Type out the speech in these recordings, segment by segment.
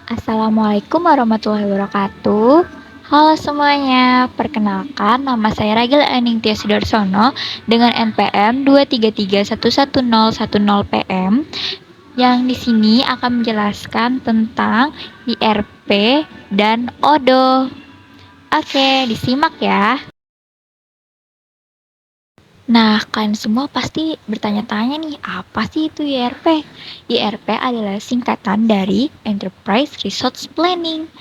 Assalamualaikum warahmatullahi wabarakatuh. Halo semuanya, perkenalkan nama saya Ragil Aningtyas Sudarsono dengan NPM 233111010PM yang di sini akan menjelaskan tentang IRP dan ODO. Oke, disimak ya. Nah, kalian semua pasti bertanya-tanya nih, apa sih itu IRP? IRP adalah singkatan dari Enterprise Resource Planning,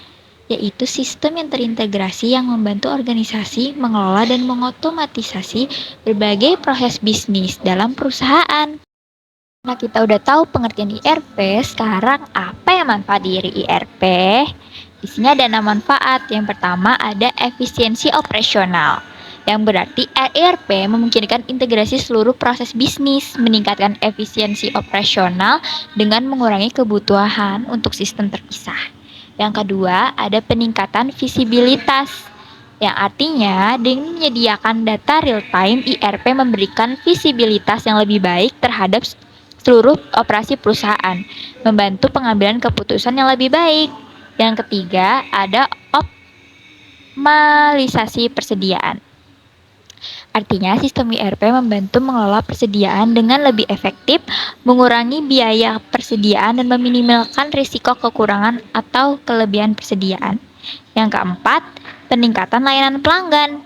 yaitu sistem yang terintegrasi yang membantu organisasi mengelola dan mengotomatisasi berbagai proses bisnis dalam perusahaan. Nah, kita udah tahu pengertian IRP, sekarang apa yang manfaat dari IRP? Di sini ada 6 manfaat. Yang pertama ada efisiensi operasional, yang berarti ERP memungkinkan integrasi seluruh proses bisnis, meningkatkan efisiensi operasional dengan mengurangi kebutuhan untuk sistem terpisah. Yang kedua, ada peningkatan visibilitas, yang artinya dengan menyediakan data real time, IRP memberikan visibilitas yang lebih baik terhadap seluruh operasi perusahaan, membantu pengambilan keputusan yang lebih baik. Yang ketiga, ada optimalisasi persediaan. Artinya, sistem IRP membantu mengelola persediaan dengan lebih efektif, mengurangi biaya persediaan, dan meminimalkan risiko kekurangan atau kelebihan persediaan. Yang keempat, peningkatan layanan pelanggan,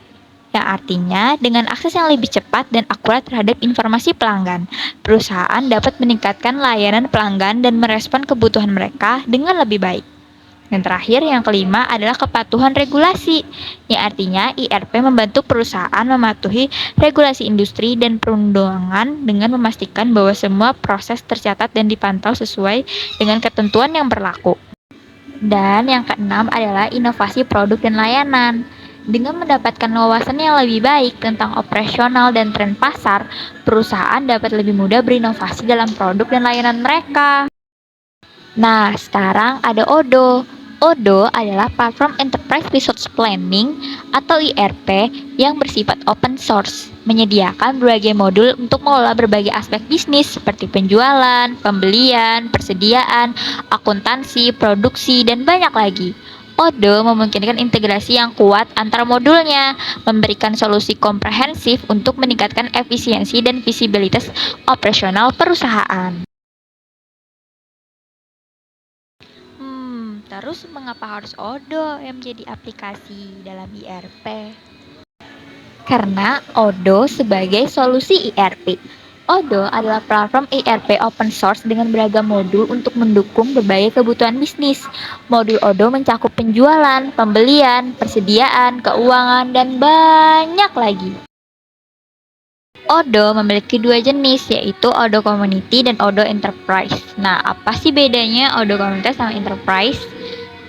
yang artinya dengan akses yang lebih cepat dan akurat terhadap informasi pelanggan, perusahaan dapat meningkatkan layanan pelanggan dan merespon kebutuhan mereka dengan lebih baik. Yang terakhir, yang kelima adalah kepatuhan regulasi, yang artinya IRP membantu perusahaan mematuhi regulasi industri dan perundangan dengan memastikan bahwa semua proses tercatat dan dipantau sesuai dengan ketentuan yang berlaku. Dan yang keenam adalah inovasi produk dan layanan. Dengan mendapatkan wawasan yang lebih baik tentang operasional dan tren pasar, perusahaan dapat lebih mudah berinovasi dalam produk dan layanan mereka. Nah, sekarang ada ODO. ODO adalah Platform Enterprise Resource Planning atau IRP yang bersifat open source, menyediakan berbagai modul untuk mengelola berbagai aspek bisnis seperti penjualan, pembelian, persediaan, akuntansi, produksi, dan banyak lagi. ODO memungkinkan integrasi yang kuat antar modulnya, memberikan solusi komprehensif untuk meningkatkan efisiensi dan visibilitas operasional perusahaan. Terus mengapa harus ODO yang menjadi aplikasi dalam IRP? Karena ODO sebagai solusi IRP. ODO adalah platform IRP open source dengan beragam modul untuk mendukung berbagai kebutuhan bisnis. Modul ODO mencakup penjualan, pembelian, persediaan, keuangan, dan banyak lagi. ODO memiliki dua jenis, yaitu ODO Community dan ODO Enterprise. Nah, apa sih bedanya ODO Community sama Enterprise?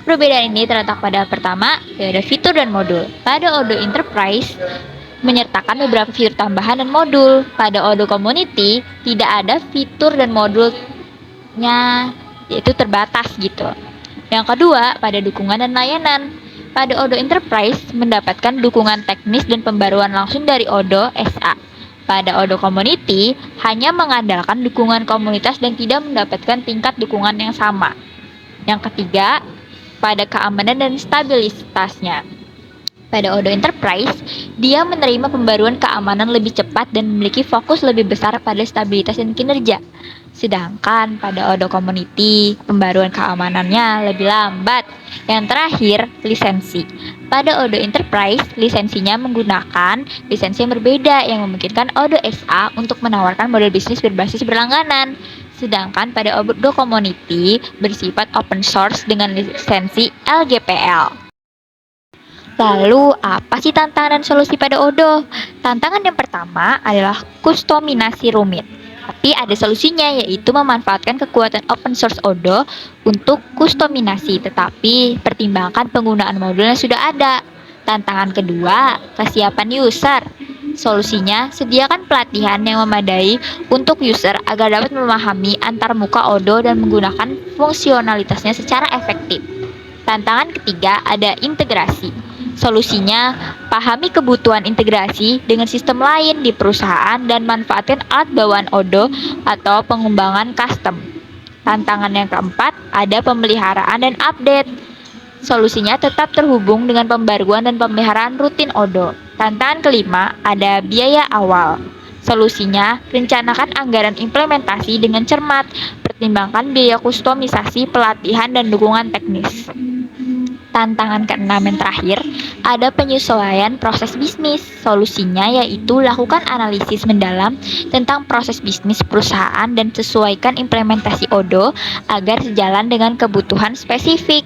Perbedaan ini terletak pada pertama, yaitu fitur dan modul. Pada ODO Enterprise, menyertakan beberapa fitur tambahan dan modul. Pada ODO Community, tidak ada fitur dan modulnya, yaitu terbatas gitu. Yang kedua, pada dukungan dan layanan. Pada ODO Enterprise, mendapatkan dukungan teknis dan pembaruan langsung dari ODO SA. Pada ODO Community, hanya mengandalkan dukungan komunitas dan tidak mendapatkan tingkat dukungan yang sama. Yang ketiga, pada keamanan dan stabilitasnya. Pada ODO Enterprise, dia menerima pembaruan keamanan lebih cepat dan memiliki fokus lebih besar pada stabilitas dan kinerja. Sedangkan pada ODO Community, pembaruan keamanannya lebih lambat. Yang terakhir, lisensi. Pada ODO Enterprise, lisensinya menggunakan lisensi yang berbeda yang memungkinkan ODO SA untuk menawarkan model bisnis berbasis berlangganan. Sedangkan pada ODO Community bersifat open source dengan lisensi LGPL. Lalu, apa sih tantangan dan solusi pada ODO? Tantangan yang pertama adalah kustomisasi rumit. Tapi ada solusinya, yaitu memanfaatkan kekuatan open source ODO untuk kustomisasi, tetapi pertimbangkan penggunaan modul yang sudah ada. Tantangan kedua, kesiapan user. Solusinya, sediakan pelatihan yang memadai untuk user agar dapat memahami antarmuka ODO dan menggunakan fungsionalitasnya secara efektif. Tantangan ketiga ada integrasi. Solusinya, pahami kebutuhan integrasi dengan sistem lain di perusahaan dan manfaatkan alat bawaan ODO atau pengembangan custom. Tantangan yang keempat, ada pemeliharaan dan update. Solusinya tetap terhubung dengan pembaruan dan pemeliharaan rutin Odoo. Tantangan kelima, ada biaya awal. Solusinya, rencanakan anggaran implementasi dengan cermat, pertimbangkan biaya kustomisasi, pelatihan, dan dukungan teknis. Tantangan keenam yang terakhir, ada penyesuaian proses bisnis. Solusinya yaitu lakukan analisis mendalam tentang proses bisnis perusahaan dan sesuaikan implementasi Odoo agar sejalan dengan kebutuhan spesifik.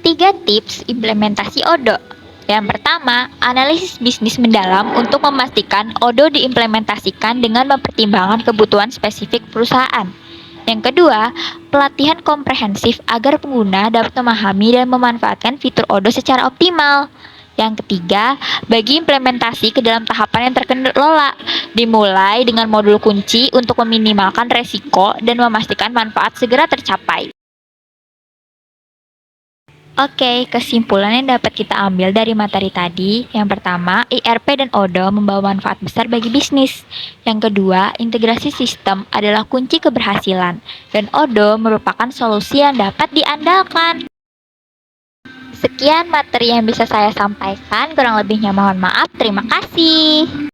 3 tips implementasi Odoo. Yang pertama, analisis bisnis mendalam untuk memastikan Odoo diimplementasikan dengan mempertimbangkan kebutuhan spesifik perusahaan. Yang kedua, pelatihan komprehensif agar pengguna dapat memahami dan memanfaatkan fitur Odoo secara optimal. Yang ketiga, bagi implementasi ke dalam tahapan yang terkelola. Dimulai dengan modul kunci untuk meminimalkan resiko dan memastikan manfaat segera tercapai. Oke, kesimpulan yang dapat kita ambil dari materi tadi, yang pertama, ERP dan Odoo membawa manfaat besar bagi bisnis. Yang kedua, integrasi sistem adalah kunci keberhasilan, dan Odoo merupakan solusi yang dapat diandalkan. Sekian materi yang bisa saya sampaikan, kurang lebihnya mohon maaf, terima kasih.